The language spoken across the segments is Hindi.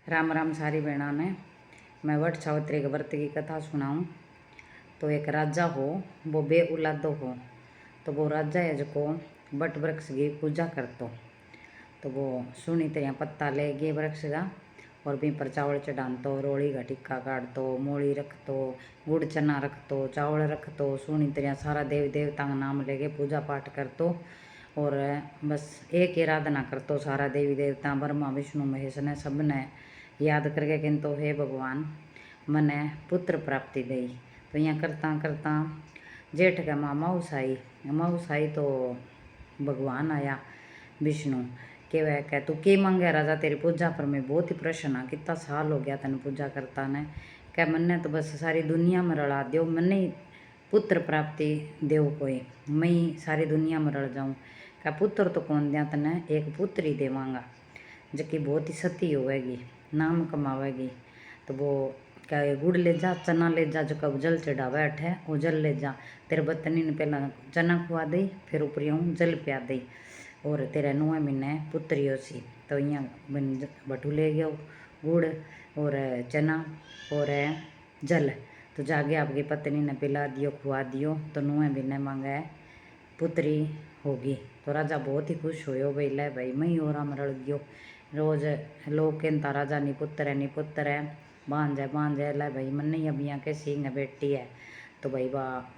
राम राम सारी बहना ने। मैं वट सावित्री के व्रत की कथा सुनाऊं। तो एक राजा हो, वो बे औलादो हो। तो वो राजा है जो वट वृक्ष की पूजा करतो। तो वो सुनी तरह पत्ता ले गए वृक्ष का और भी पर चावल चढ़ातो, रोली का टिक्का काटतो, मूली रखतो, गुड़ चना रखतो, चावल रखतो, सुनी तरह सारा देवी देवता का नाम लेके पूजा पाठ करतो। और बस एक ही आराधना करतो सारा देवी देवता ब्रह्मा विष्णु महेश ने सब ने याद करके किंतु हे भगवान मने पुत्र प्राप्ति दई। तो यहाँ करता करता जेठ का माँ माऊस आई तो भगवान आया विष्णु के वह कह तू के मांगे राजा तेरी पूजा पर मैं बहुत ही प्रसन्न हाँ। कितना साल हो गया तेन पूजा करता ने। कह मन्ने तो बस सारी दुनिया में रला दो, मन्ने ही पुत्र प्राप्ति देव कोई, मैं ही सारी दुनिया में रल जाऊँ। क्या पुत्र तो कौन दिया तने, एक पुत्र ही देवांगा जबकि बहुत ही सती होवेगी, नाम कमावेगी। तो वो क्या गुड़ ले जा, चना ले जा, जो कब जल चढ़ावे अठे वो जल ले जा। तेरे बतनी ने पहला चना खुआ दई, फिर ऊपरियों जल पिया दई और तेरे 9 महीने पुत्री हो सी। तो यहाँ बटू ले गयो गुड़ और चना और जल। तो जाके आपकी पत्नी ने पिला दियो, खुआ दियो। तो 9 महीने मांगे पुत्री होगी। तो राजा बहुत ही खुश होयो, भाई ले भाई मैं ही और रल गयो। रोज लोग कहता राजा नी पुत्र है बांझ है ले भाई मन नहीं अब यहाँ कैसी है बेटी है। तो भाई बा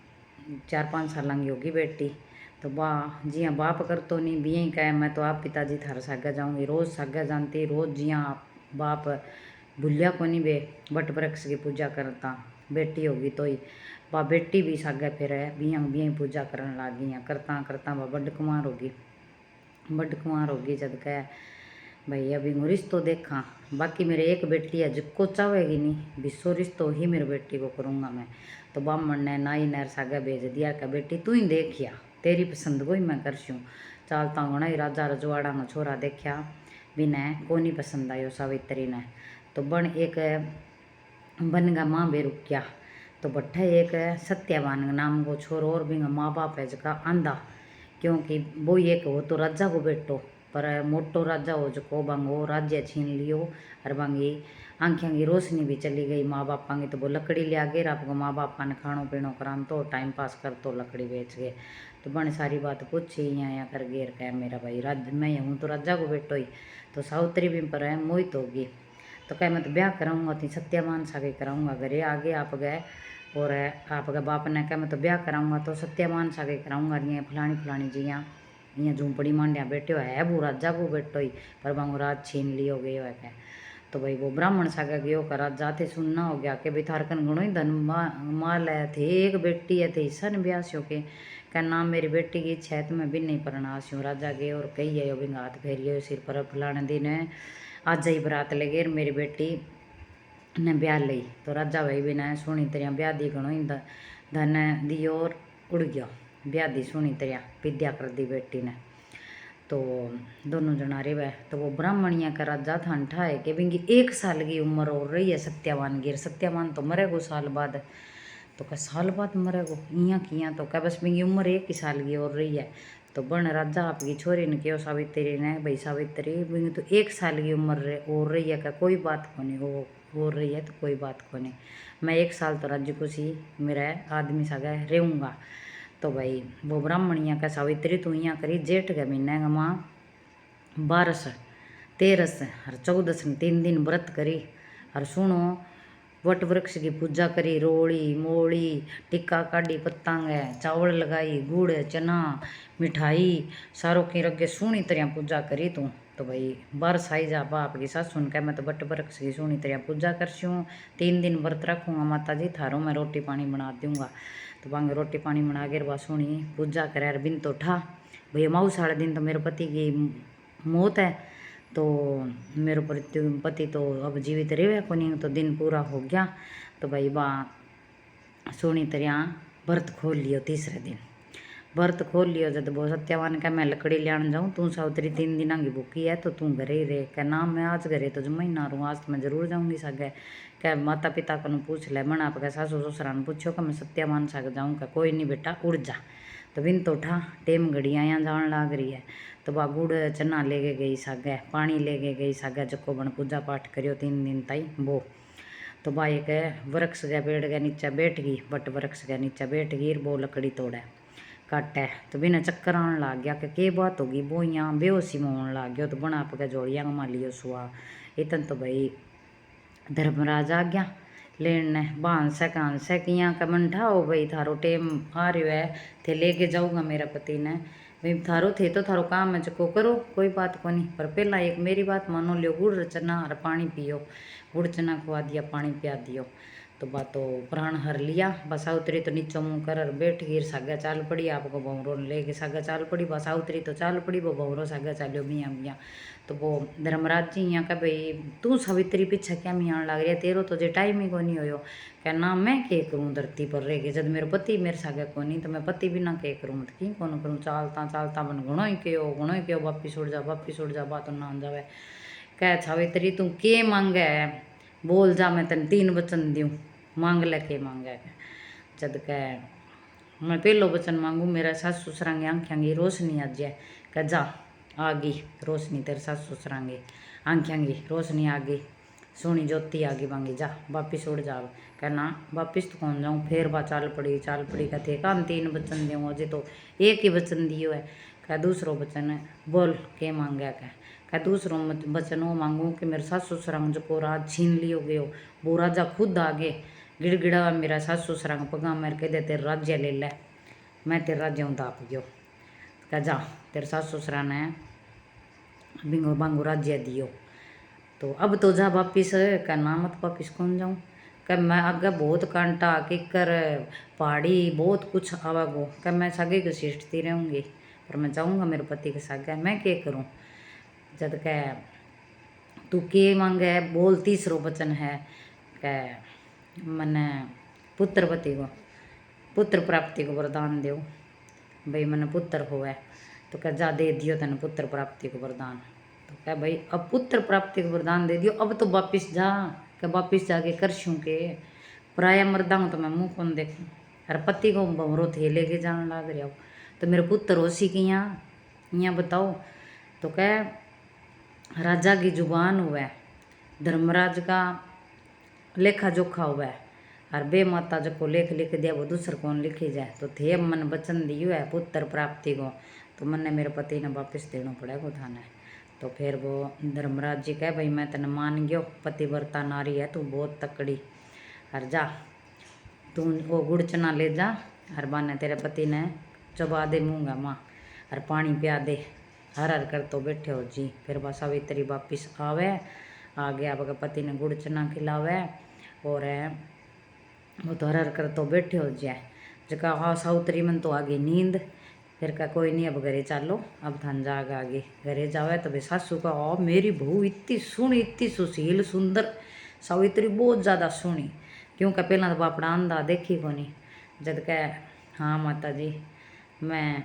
4-5 साल की होगी बेटी। तो बा जिया बाप कर तो नहीं भी ही कहे मैं तो आप पिताजी थार सागे जाऊँगी, रोज़ सागे जानती, रोज़ जिया बाप भूलिया को नहीं बे वट वृक्ष की पूजा करता। बेटी होगी तो ही बा बेटी भी सागे फिर बिया पूजा करने लग गई। करता करता बा बड़ कुमार होगी जब कह भाई अभी मैं रिश्तो देखा, बाकी मेरे एक बेटी है जिसको चाहेगी नहीं विश्व रिश्तो ही मेरी बेटी को करूँगा मैं। तो ब्राह्मण ने नाई नहर सागा भेज दिया का बेटी तू ही देखिया तेरी पसंद को ही मैं करसूँ। चालता घना ही राजा रजवाड़ा में छोरा देखा बिना को नहीं पसंद आयो सावित्री ने। तो बन एक बन का माँ बे रुक गया। तो बट्ठे एक सत्यवान नाम को छोरो और बिंगा माँ बाप है जका आंधा, क्योंकि वो एक हो तो राजा को बेटो पर मोटो राजा हो जो बांगो राज्य छीन लियो और बांगी आँखें की रोशनी भी चली गई माँ बापा की। तो वो लकड़ी ले आगे आपको माँ बापा ने खानो पीनो करान तो टाइम पास कर तो लकड़ी बेच गए। तो बन सारी बात पूछी यहाँ कर घेर कह मेरा भाई राज मैं हूँ तो राजा को बेटो ही। तो सावित्री भी पर है मोहित होगी। तो कह मैं तो ब्याह कराऊंगा तो सत्यवान सागे कराऊंगा घरे आगे आप गए और आपका बाप ने कहा मैं तो ब्याह कराऊंगा तो सत्यवान सागे कराऊंगा ये फलानी जी यहाँ झूंपड़ी मांडिया बैठे है वो राजा को बैठो ही पर बांगो राज छीन लियो गयो है क्या। तो भाई वो ब्राह्मण सागा गयो का राजा थे सुनना हो गया कि भाई थारकन गुणो ही धन माल है थे एक बेटी है थे सन ब्यास्यो के क्या नाम मेरी बेटी की इच्छा है तो मैं भी नहीं परनास्यूँ। राजा गए और कही है बिंग हाथ फेरियो सिर पर फलाने दिन आज ही बरात लगे मेरी बेटी ने ब्याह ली। तो राजा भाई भी ने सुनी तरह ब्याह दी घणो ही धन दियो और उड़ गया ब्याह दी सुनी तरह विद्या कर दी बेटी ने। तो दोनों जना रे वह तो वो ब्राह्मणिया का राजा था अंठा है कि बिंगी 1 साल की उम्र हो रही है सत्यवान गिर सत्यवान तो मरेगो साल बाद। तो क्या साल बाद मरेगो इं किया तो क्या बस बिंगी उम्र 1 ही साल की हो रही है। तो बन राजा आपकी छोरी ने कहो सावित्री ने भाई सावित्री बिंगी तो 1 साल की उम्र हो रही है क्या कोई बात को नहीं हो रही है तो कोई बात को नहीं मैं 1 साल तो राज्य खुशी मेरा आदमी सागा रहूँगा। तो भाई वो ब्राह्मणिया का सावित्री तू यहाँ करी जेठ के महीने का माँ 12 13 और 14 3 दिन व्रत करी और सुनो वट वृक्ष की पूजा करी रोली मोली टिक्का काढ़ी पत्तांगे चावल लगाई गुड़ चना मिठाई सारों की रगे सुनी तरह पूजा करी तू। तो भाई 12 आई जा बाप की सास सुन के मैं तो वट वृक्ष की सुनी तरह पूजा करसूँ 3 दिन व्रत रखूँगा माता जी थारों मैं रोटी पानी बना दूँगा। तो बांगे रोटी पानी बना के बा सुनी पूजा करे बिन तो ठा भैया माउस वाले दिन तो मेरे पति की मौत है तो मेरे पति तो अब जीवित रहे को नहीं तो दिन पूरा हो गया। तो भाई बा सुनी तरह व्रत खोल लियो तीसरे दिन व्रत खोल लियो जब वो सत्यवान का मैं लकड़ी लियान जाऊँ तू सावित्री 3 दिन की भूखी है तो तू घरे ही रहे क्या ना मैं आज घरे तो जमा ही ना रहूँ आज तो मैं जरूर जाऊँगी सागे क्या माता पिता को पूछ ले मन आपका सासू ससुरा ने पूछो कि मैं सत्यवान साग जाऊँ क्या कोई नहीं बेटा उड़ जा। तो बिन तो उठा टेम घड़ियाँ यहाँ जान लाग रही है। तो बा गुड़ चना लेके गई सागे, पानी लेके गई सागे, जको बन पूजा पाठ करियो 3 दिन ताई वो। तो बा एक वृक्ष के पेड़ के नीचे बैठ गई, बट वृक्ष के नीचे बैठ गई, वो लकड़ी तोड़े काटे। तो बिना चक्कर आने लग गया कि के बात होगी, वो यहाँ बेहोशी में होने लग गया। तो बना पके जोड़िया मा लियो सुआ इतन। तो भाई धर्मराज आ गया लेने बांध से कान से कि यहाँ का मंठा हो भाई, थारो टेम आ रही है थे लेके जाऊँगा मेरा पति ने, भाई थारो थे तो थारो काम है चको करो, कोई बात को नहीं, पर पहला एक मेरी बात मानो लियो, गुड़ चना और पानी पियो। गुड़ चना खुआ दिया, पानी पिया दियो। तो बात तो प्राण हर लिया। बस उतरी तो नीचे मुँह कर बैठ गिर सागा चाल पड़ी, आपको बहुरो लेके सागा चाल पड़ी। बस उतरी तो चाल पड़ी, वो बहुरो सागा चालो मियाँ मियाँ। तो वो धर्मराज जी यहाँ का भाई तू सावित्री पीछे क्या मियाँ लग रही है, तेरो तो जे टाइम ही को नहीं हो क्या ना, मैं के करूँ धरती पर रह के, जब मेरे पति मेरे सागे को नहीं, तो मैं पति भी ना के करूँ, मत की कौन करूँ। चालता चालता मन घणो ही क्यों वापिस उड़ जा बात ना जावे। कह सावित्री तू के मांगे है, बोल जा मैं तेन 3 वचन दूँ, मांग ले के मांगे। जद कह मैं पहलो वचन मांगू, मेरा सास ससुरा की आँखें की रोशनी आ जाए। कह जा आ गई रोशनी, तेरे सास ससुरा की आँखें की रोशनी आ गई, सोनी ज्योति आ गई मांगी, जा वापिस उड़ जा। कहना वापिस तो कौन जाऊँ, फिर बा चाल पड़ी कहते कान 3 वचन दूँ, अजय तो एक ही वचन दियो है। कह दूसरो वचन है, बोल के मांगे। कह दूसरो वचन वो मांगू कि मेरे सास ससुरा जो राज छीन लियो गयो, वो राजा खुद आगे गिड़गिड़ा मेरा सास ससुरा पगा मेरे कह दे तेरे राज्य ले ले, मैं तेरे राज्य दाप गयो। कह जा तेरे सास ससुरा ने बिंगो बांगो राज्य दियो, तो अब तो जा वापिस। कह ना मत वापिस कौन जाऊँ, कह मैं आगे बहुत कांटा किकर पहाड़ी बहुत कुछ आवागो, कह मैं सागे को सीटती रहूँगी, पर मैं जाऊँगा मेरे पति के सागे, मैं क्या करूँ। जद कह तू के मांगे बोल, तीसरो वचन है कह मने पुत्रपति को पुत्र प्राप्ति को वरदान दो, भाई मैंने पुत्र होवे। तो कह जा दे दियो तेने पुत्र प्राप्ति को वरदान। तो कह भाई अब पुत्र प्राप्ति को वरदान दे दियो, अब तो वापिस जा। कह वापिस जाके करशूँ के पराया मर्दा हूँ तो मैं मुँह कौन देखूँ, अरे पति को भवरो थे लेके जाने लग रहा हो, तो मेरे पुत्र होशी की यहाँ बताओ। तो कह राजा की जुबान हुआ, धर्मराज का लेखा जोखा हुआ, और बे माता जो को लेख लिख दिया वो दूसर कौन लिखी जाए। तो थे मन वचन दियो है पुत्र प्राप्ति को, तो मन ने मेरे पति ने वापस देना पड़ेगा थाने। तो फिर वो धर्मराज जी कहे भाई मैं तेने मान गयो, पतिव्रता नारी है तू बहुत तकड़ी, और जा तू वो गुड़ चना ले जा, और बाने तेरे पति ने चबा दे मूँगा माँ, और पानी पिया दे, हर हर कर तो बैठे हो जी। फिर बस सावित्री वापिस आवे, आ गया आपके पति ने गुड़ चना खिलावे, और वो तो हर हर कर तो बैठे हो जाए। जका हाँ सावित्री मन तो आगे नींद, फिर का कोई नहीं अब घरे चालो, अब थान जाग आगे घरे जावे। तो भाई सासू का मेरी बहू इतनी सुनी, इतनी सुशील सुंदर, सावित्री बहुत ज़्यादा सुनी, क्योंकि पहला तो अपना अंधा देखी को नहीं। जद कह हाँ माता जी मैं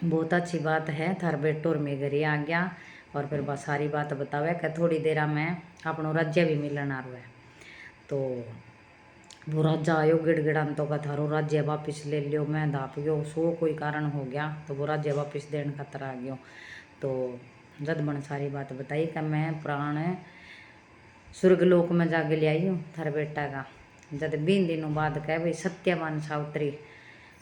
बहुत अच्छी बात है, थार बेटो और मैं घरे आ गया, और फिर बस सारी बात बतावे कि थोड़ी देर में अपनों राज्य भी मिलन आ रहा है। तो वो राजा आयो गिड़गिड़ान, तो का थारो राज्य वापिस ले लियो, मैं धाप गयो, सो कोई कारण हो गया तो वो राज्य वापिस देने खातर आ गयो। तो जद बन सारी बात बताई कि मैं प्राण स्वर्गलोक में जाके ले आई हूँ थारे बेटा का। जद 20 दिनों बाद कहे भाई सत्यवान सावित्री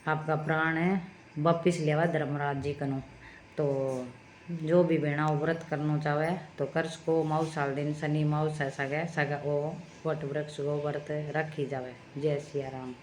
आपका प्राण है वापिस लिया धर्मराज जी कनो। तो जो भी बेना वो व्रत करना चाहे तो कर सको, माउसाल दिन शनि माउस है सगे वो वट वृक्ष वो व्रत रखी जावे। जय सिया राम।